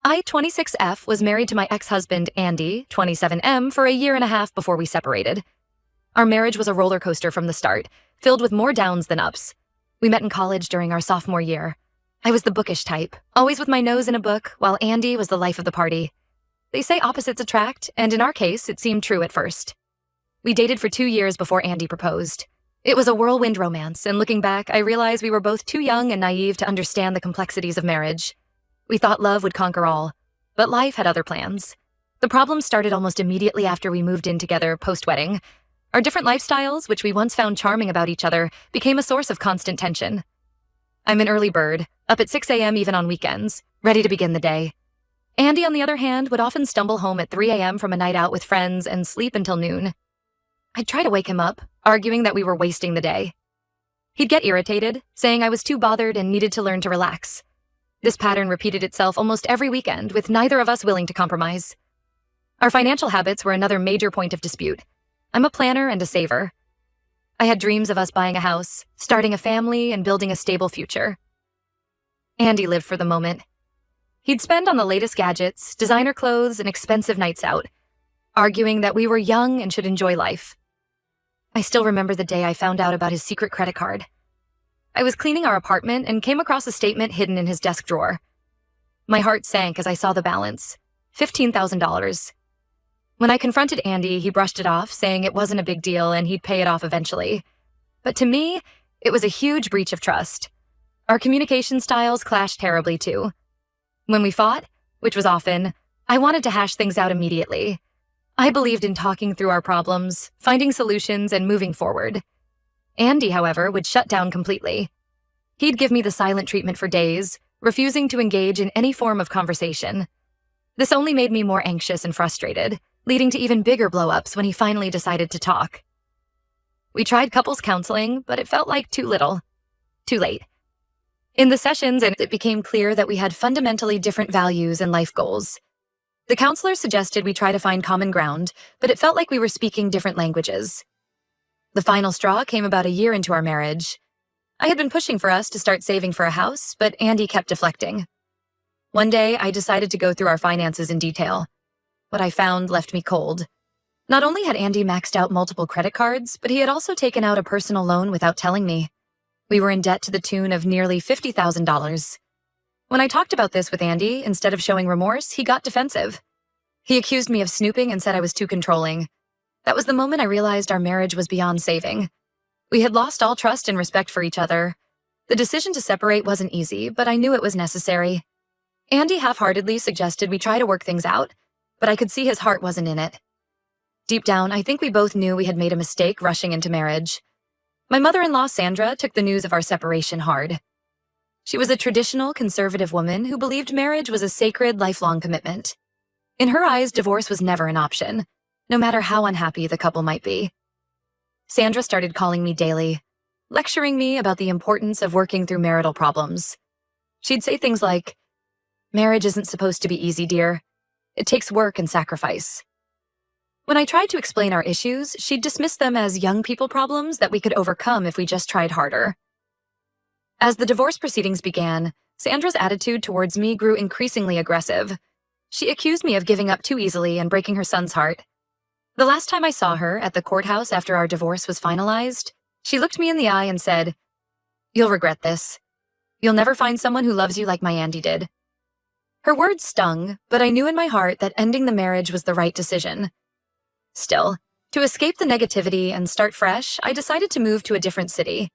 I, 26F, was married to my ex-husband, Andy, 27M, for a year and a half before we separated. Our marriage was a roller coaster from the start, filled with more downs than ups. We met in college during our sophomore year. I was the bookish type, always with my nose in a book, while Andy was the life of the party. They say opposites attract, and in our case, it seemed true at first. We dated for 2 years before Andy proposed. It was a whirlwind romance, and looking back, I realized we were both too young and naive to understand the complexities of marriage. We thought love would conquer all, but life had other plans. The problems started almost immediately after we moved in together post-wedding. Our different lifestyles, which we once found charming about each other, became a source of constant tension. I'm an early bird, up at 6 a.m. even on weekends, ready to begin the day. Andy, on the other hand, would often stumble home at 3 a.m. from a night out with friends and sleep until noon. I'd try to wake him up, arguing that we were wasting the day. He'd get irritated, saying I was too bothered and needed to learn to relax. This pattern repeated itself almost every weekend, with neither of us willing to compromise. Our financial habits were another major point of dispute. I'm a planner and a saver. I had dreams of us buying a house, starting a family, and building a stable future. Andy lived for the moment. He'd spend on the latest gadgets, designer clothes, and expensive nights out, arguing that we were young and should enjoy life. I still remember the day I found out about his secret credit card. I was cleaning our apartment and came across a statement hidden in his desk drawer. My heart sank as I saw the balance, $15,000. When I confronted Andy, he brushed it off, saying it wasn't a big deal and he'd pay it off eventually. But to me, it was a huge breach of trust. Our communication styles clashed terribly too. When we fought, which was often, I wanted to hash things out immediately. I believed in talking through our problems, finding solutions, and moving forward. Andy, however, would shut down completely. He'd give me the silent treatment for days, refusing to engage in any form of conversation. This only made me more anxious and frustrated, leading to even bigger blow-ups when he finally decided to talk. We tried couples counseling, but it felt like too little. Too late. In the sessions, it became clear that we had fundamentally different values and life goals. The counselor suggested we try to find common ground, but it felt like we were speaking different languages. The final straw came about a year into our marriage. I had been pushing for us to start saving for a house, but Andy kept deflecting. One day, I decided to go through our finances in detail. What I found left me cold. Not only had Andy maxed out multiple credit cards, but he had also taken out a personal loan without telling me. We were in debt to the tune of nearly $50,000. When I talked about this with Andy, instead of showing remorse, he got defensive. He accused me of snooping and said I was too controlling. That was the moment I realized our marriage was beyond saving. We had lost all trust and respect for each other. The decision to separate wasn't easy, but I knew it was necessary. Andy half-heartedly suggested we try to work things out, but I could see his heart wasn't in it. Deep down, I think we both knew we had made a mistake rushing into marriage. My mother-in-law, Sandra, took the news of our separation hard. She was a traditional, conservative woman who believed marriage was a sacred, lifelong commitment. In her eyes, divorce was never an option, no matter how unhappy the couple might be. Sandra started calling me daily, lecturing me about the importance of working through marital problems. She'd say things like, "Marriage isn't supposed to be easy, dear. It takes work and sacrifice." When I tried to explain our issues, she'd dismiss them as young people problems that we could overcome if we just tried harder. As the divorce proceedings began, Sandra's attitude towards me grew increasingly aggressive. She accused me of giving up too easily and breaking her son's heart. The last time I saw her, at the courthouse after our divorce was finalized, she looked me in the eye and said, "You'll regret this. You'll never find someone who loves you like my Andy did." Her words stung, but I knew in my heart that ending the marriage was the right decision. Still, to escape the negativity and start fresh, I decided to move to a different city.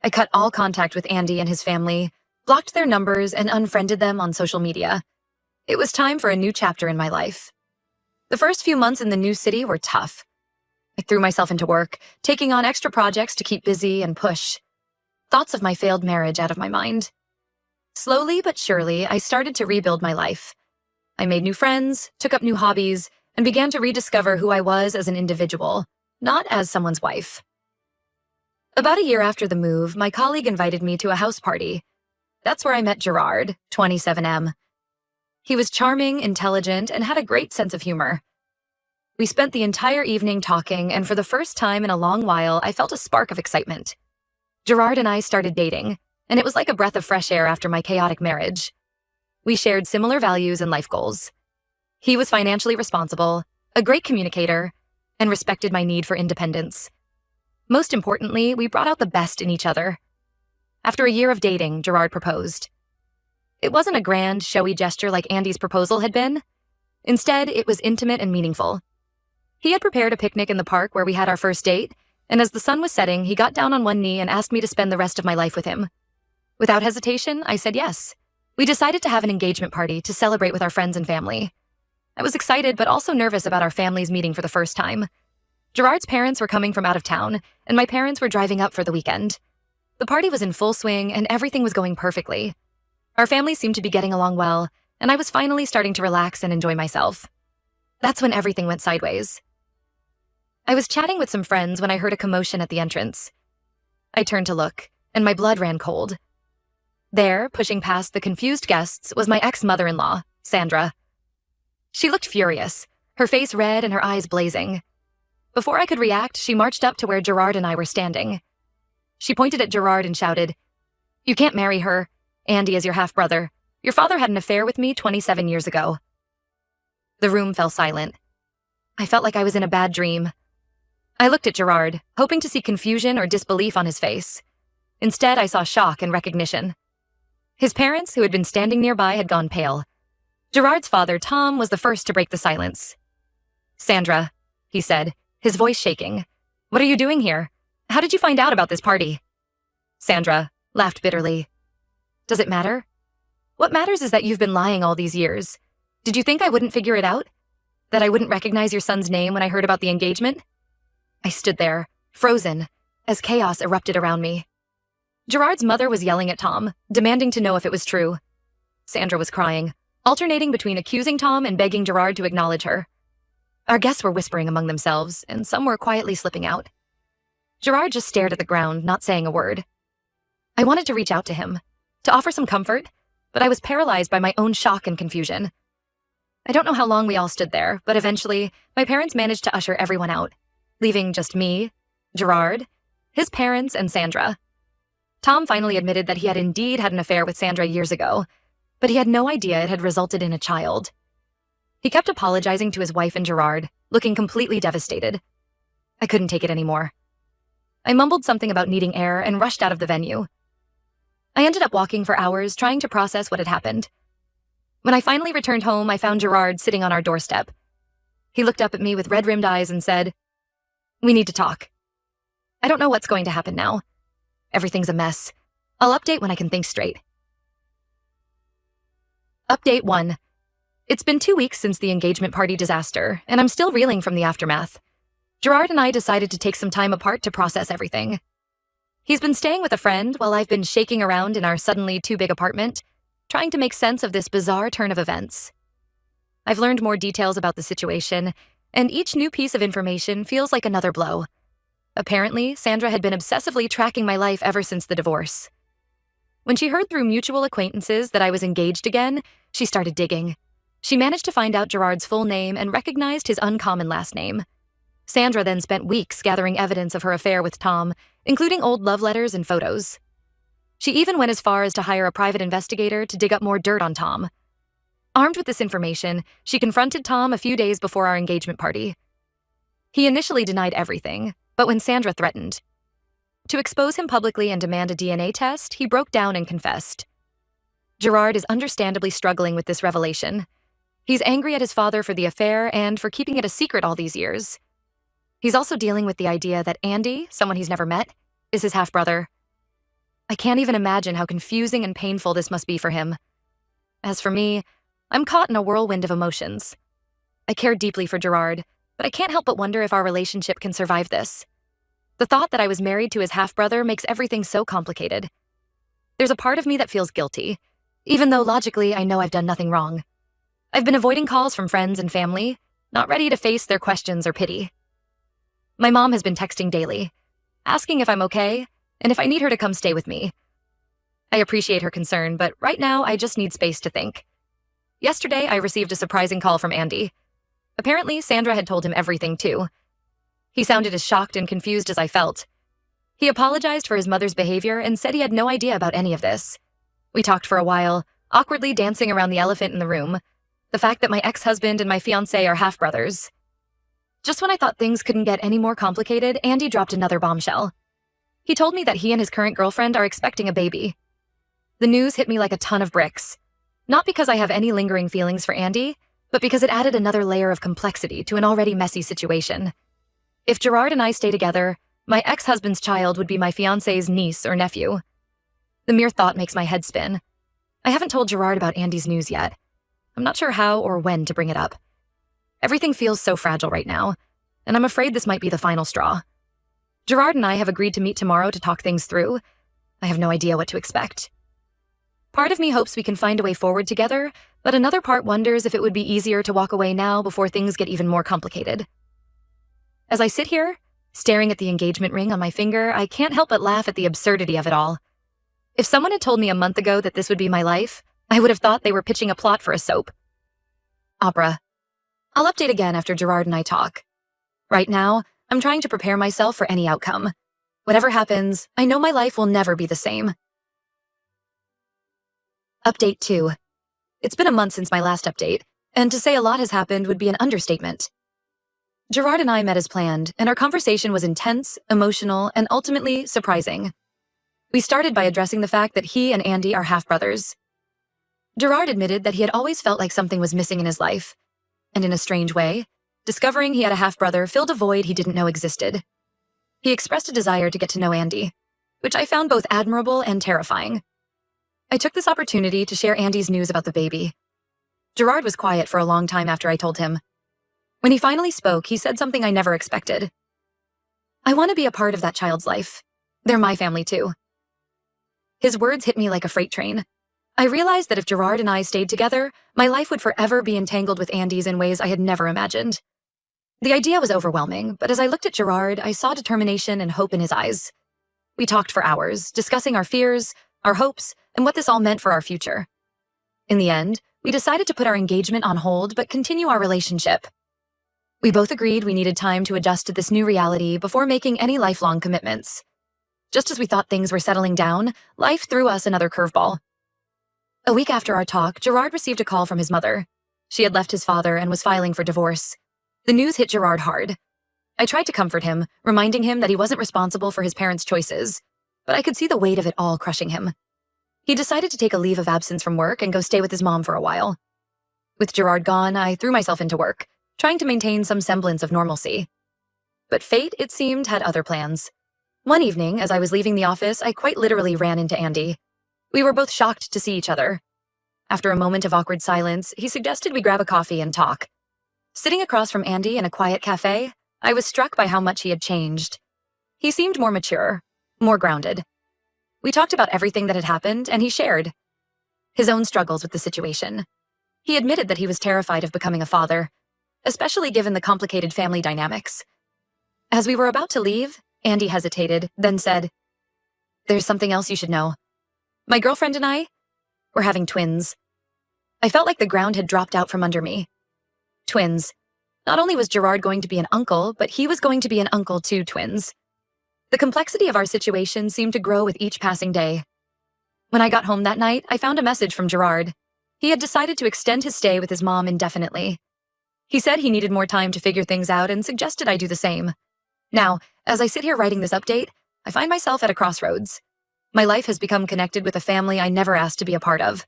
I cut all contact with Andy and his family, blocked their numbers, and unfriended them on social media. It was time for a new chapter in my life. The first few months in the new city were tough. I threw myself into work, taking on extra projects to keep busy and push. Thoughts of my failed marriage out of my mind. Slowly but surely, I started to rebuild my life. I made new friends, took up new hobbies, and began to rediscover who I was as an individual, not as someone's wife. About a year after the move, my colleague invited me to a house party. That's where I met Gerard, 27M. He was charming, intelligent, and had a great sense of humor. We spent the entire evening talking, and for the first time in a long while, I felt a spark of excitement. Gerard and I started dating, and it was like a breath of fresh air after my chaotic marriage. We shared similar values and life goals. He was financially responsible, a great communicator, and respected my need for independence. Most importantly, we brought out the best in each other. After a year of dating, Gerard proposed. It wasn't a grand, showy gesture like Andy's proposal had been. Instead, it was intimate and meaningful. He had prepared a picnic in the park where we had our first date, and as the sun was setting, he got down on one knee and asked me to spend the rest of my life with him. Without hesitation, I said yes. We decided to have an engagement party to celebrate with our friends and family. I was excited but also nervous about our families meeting for the first time. Gerard's parents were coming from out of town, and my parents were driving up for the weekend. The party was in full swing, and everything was going perfectly. Our families seemed to be getting along well, and I was finally starting to relax and enjoy myself. That's when everything went sideways. I was chatting with some friends when I heard a commotion at the entrance. I turned to look, and my blood ran cold. There, pushing past the confused guests, was my ex-mother-in-law, Sandra. She looked furious, her face red and her eyes blazing. Before I could react, she marched up to where Gerard and I were standing. She pointed at Gerard and shouted, "You can't marry her. Andy is your half-brother. Your father had an affair with me 27 years ago." The room fell silent. I felt like I was in a bad dream. I looked at Gerard, hoping to see confusion or disbelief on his face. Instead, I saw shock and recognition. His parents, who had been standing nearby, had gone pale. Gerard's father, Tom, was the first to break the silence. "Sandra," he said, his voice shaking. "What are you doing here? How did you find out about this party?" Sandra laughed bitterly. "Does it matter? What matters is that you've been lying all these years. Did you think I wouldn't figure it out? That I wouldn't recognize your son's name when I heard about the engagement?" I stood there, frozen, as chaos erupted around me. Gerard's mother was yelling at Tom, demanding to know if it was true. Sandra was crying, alternating between accusing Tom and begging Gerard to acknowledge her. Our guests were whispering among themselves, and some were quietly slipping out. Gerard just stared at the ground, not saying a word. I wanted to reach out to him, to offer some comfort, but I was paralyzed by my own shock and confusion. I don't know how long we all stood there, but eventually, my parents managed to usher everyone out, leaving just me, Gerard, his parents, and Sandra. Tom finally admitted that he had indeed had an affair with Sandra years ago, but he had no idea it had resulted in a child. He kept apologizing to his wife and Gerard, looking completely devastated. I couldn't take it anymore. I mumbled something about needing air and rushed out of the venue. I ended up walking for hours, trying to process what had happened. When I finally returned home, I found Gerard sitting on our doorstep. He looked up at me with red-rimmed eyes and said, "We need to talk. I don't know what's going to happen now. Everything's a mess. I'll update when I can think straight." Update 1. It's been 2 weeks since the engagement party disaster, and I'm still reeling from the aftermath. Gerard and I decided to take some time apart to process everything. He's been staying with a friend while I've been shaking around in our suddenly too big apartment, trying to make sense of this bizarre turn of events. I've learned more details about the situation, and each new piece of information feels like another blow. Apparently, Sandra had been obsessively tracking my life ever since the divorce. When she heard through mutual acquaintances that I was engaged again, she started digging. She managed to find out Gerard's full name and recognized his uncommon last name. Sandra then spent weeks gathering evidence of her affair with Tom, including old love letters and photos. She even went as far as to hire a private investigator to dig up more dirt on Tom. Armed with this information, she confronted Tom a few days before our engagement party. He initially denied everything, but when Sandra threatened to expose him publicly and demand a DNA test, he broke down and confessed. Gerard is understandably struggling with this revelation. He's angry at his father for the affair and for keeping it a secret all these years. He's also dealing with the idea that Andy, someone he's never met, is his half-brother. I can't even imagine how confusing and painful this must be for him. As for me, I'm caught in a whirlwind of emotions. I care deeply for Gerard, but I can't help but wonder if our relationship can survive this. The thought that I was married to his half-brother makes everything so complicated. There's a part of me that feels guilty, even though logically I know I've done nothing wrong. I've been avoiding calls from friends and family, not ready to face their questions or pity. My mom has been texting daily, asking if I'm okay and if I need her to come stay with me. I appreciate her concern, but right now I just need space to think. Yesterday, I received a surprising call from Andy. Apparently, Sandra had told him everything too. He sounded as shocked and confused as I felt. He apologized for his mother's behavior and said he had no idea about any of this. We talked for a while, awkwardly dancing around the elephant in the room, the fact that my ex-husband and my fiancé are half-brothers. Just when I thought things couldn't get any more complicated, Andy dropped another bombshell. He told me that he and his current girlfriend are expecting a baby. The news hit me like a ton of bricks. Not because I have any lingering feelings for Andy, but because it added another layer of complexity to an already messy situation. If Gerard and I stay together, my ex-husband's child would be my fiancé's niece or nephew. The mere thought makes my head spin. I haven't told Gerard about Andy's news yet. I'm not sure how or when to bring it up. Everything feels so fragile right now, and I'm afraid this might be the final straw. Gerard and I have agreed to meet tomorrow to talk things through. I have no idea what to expect. Part of me hopes we can find a way forward together, but another part wonders if it would be easier to walk away now before things get even more complicated. As I sit here, staring at the engagement ring on my finger, I can't help but laugh at the absurdity of it all. If someone had told me a month ago that this would be my life, I would have thought they were pitching a plot for a soap opera. I'll update again after Gerard and I talk. Right now, I'm trying to prepare myself for any outcome. Whatever happens, I know my life will never be the same. Update 2. It's been a month since my last update, and to say a lot has happened would be an understatement. Gerard and I met as planned, and our conversation was intense, emotional, and ultimately surprising. We started by addressing the fact that he and Andy are half-brothers. Gerard admitted that he had always felt like something was missing in his life, and in a strange way, discovering he had a half-brother filled a void he didn't know existed. He expressed a desire to get to know Andy, which I found both admirable and terrifying. I took this opportunity to share Andy's news about the baby. Gerard was quiet for a long time after I told him. When he finally spoke, he said something I never expected. I want to be a part of that child's life. They're my family too. His words hit me like a freight train. I realized that if Gerard and I stayed together, my life would forever be entangled with Andy's in ways I had never imagined. The idea was overwhelming, but as I looked at Gerard, I saw determination and hope in his eyes. We talked for hours, discussing our fears, our hopes, and what this all meant for our future. In the end, we decided to put our engagement on hold but continue our relationship. We both agreed we needed time to adjust to this new reality before making any lifelong commitments. Just as we thought things were settling down, life threw us another curveball. A week after our talk, Gerard received a call from his mother. She had left his father and was filing for divorce. The news hit Gerard hard. I tried to comfort him, reminding him that he wasn't responsible for his parents' choices, but I could see the weight of it all crushing him. He decided to take a leave of absence from work and go stay with his mom for a while. With Gerard gone, I threw myself into work, trying to maintain some semblance of normalcy. But fate, it seemed, had other plans. One evening, as I was leaving the office, I quite literally ran into Andy. We were both shocked to see each other. After a moment of awkward silence, he suggested we grab a coffee and talk. Sitting across from Andy in a quiet cafe, I was struck by how much he had changed. He seemed more mature, more grounded. We talked about everything that had happened, and he shared his own struggles with the situation. He admitted that he was terrified of becoming a father, especially given the complicated family dynamics. As we were about to leave, Andy hesitated, then said, "There's something else you should know. My girlfriend and I, we're having twins." I felt like the ground had dropped out from under me. Twins. Not only was Gerard going to be an uncle, but he was going to be an uncle to twins. The complexity of our situation seemed to grow with each passing day. When I got home that night, I found a message from Gerard. He had decided to extend his stay with his mom indefinitely. He said he needed more time to figure things out and suggested I do the same. Now, as I sit here writing this update, I find myself at a crossroads. My life has become connected with a family I never asked to be a part of.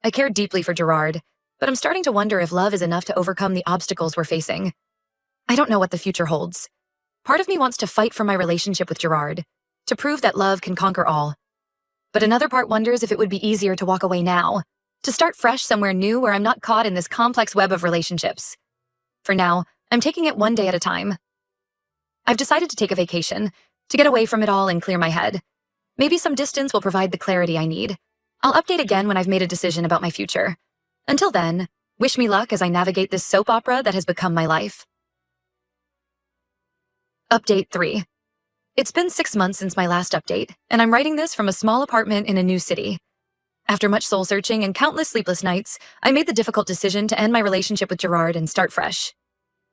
I care deeply for Gerard, but I'm starting to wonder if love is enough to overcome the obstacles we're facing. I don't know what the future holds. Part of me wants to fight for my relationship with Gerard, to prove that love can conquer all. But another part wonders if it would be easier to walk away now, to start fresh somewhere new where I'm not caught in this complex web of relationships. For now, I'm taking it one day at a time. I've decided to take a vacation, to get away from it all and clear my head. Maybe some distance will provide the clarity I need. I'll update again when I've made a decision about my future. Until then, wish me luck as I navigate this soap opera that has become my life. Update 3. It's been 6 months since my last update, and I'm writing this from a small apartment in a new city. After much soul-searching and countless sleepless nights, I made the difficult decision to end my relationship with Gerard and start fresh.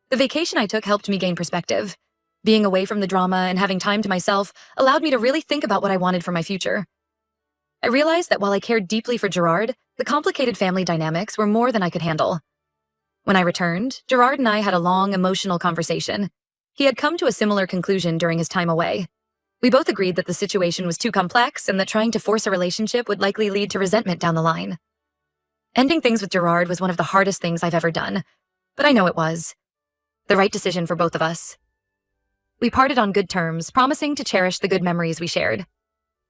The vacation I took helped me gain perspective. Being away from the drama and having time to myself allowed me to really think about what I wanted for my future. I realized that while I cared deeply for Gerard, the complicated family dynamics were more than I could handle. When I returned, Gerard and I had a long, emotional conversation. He had come to a similar conclusion during his time away. We both agreed that the situation was too complex and that trying to force a relationship would likely lead to resentment down the line. Ending things with Gerard was one of the hardest things I've ever done, but I know it was the right decision for both of us. We parted on good terms, promising to cherish the good memories we shared.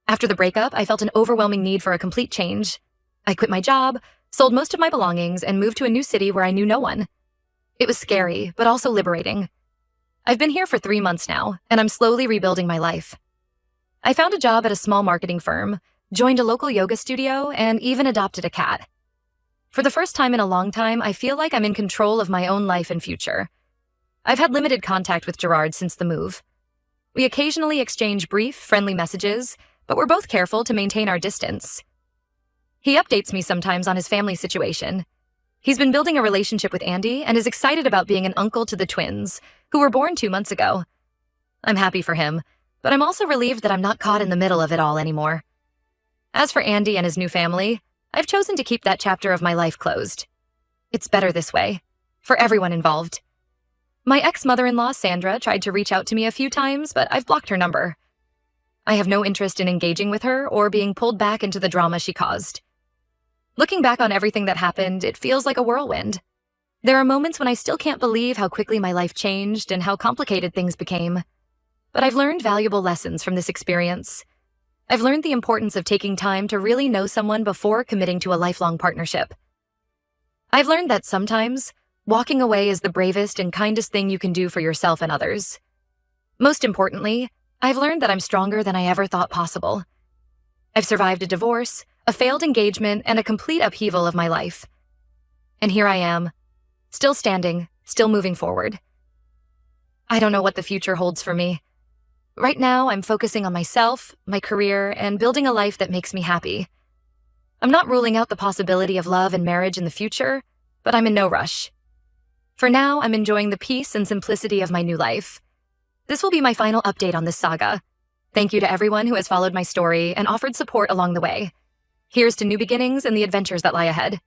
After the breakup, I felt an overwhelming need for a complete change. I quit my job, sold most of my belongings, and moved to a new city where I knew no one. It was scary, but also liberating. I've been here for 3 months now, and I'm slowly rebuilding my life. I found a job at a small marketing firm, joined a local yoga studio, and even adopted a cat. For the first time in a long time, I feel like I'm in control of my own life and future. I've had limited contact with Gerard since the move. We occasionally exchange brief, friendly messages, but we're both careful to maintain our distance. He updates me sometimes on his family situation. He's been building a relationship with Andy and is excited about being an uncle to the twins, who were born 2 months ago. I'm happy for him, but I'm also relieved that I'm not caught in the middle of it all anymore. As for Andy and his new family, I've chosen to keep that chapter of my life closed. It's better this way, for everyone involved. My ex-mother-in-law, Sandra, tried to reach out to me a few times, but I've blocked her number. I have no interest in engaging with her or being pulled back into the drama she caused. Looking back on everything that happened, it feels like a whirlwind. There are moments when I still can't believe how quickly my life changed and how complicated things became. But I've learned valuable lessons from this experience. I've learned the importance of taking time to really know someone before committing to a lifelong partnership. I've learned that sometimes, walking away is the bravest and kindest thing you can do for yourself and others. Most importantly, I've learned that I'm stronger than I ever thought possible. I've survived a divorce, a failed engagement, and a complete upheaval of my life. And here I am, still standing, still moving forward. I don't know what the future holds for me. Right now, I'm focusing on myself, my career, and building a life that makes me happy. I'm not ruling out the possibility of love and marriage in the future, but I'm in no rush. For now, I'm enjoying the peace and simplicity of my new life. This will be my final update on this saga. Thank you to everyone who has followed my story and offered support along the way. Here's to new beginnings and the adventures that lie ahead.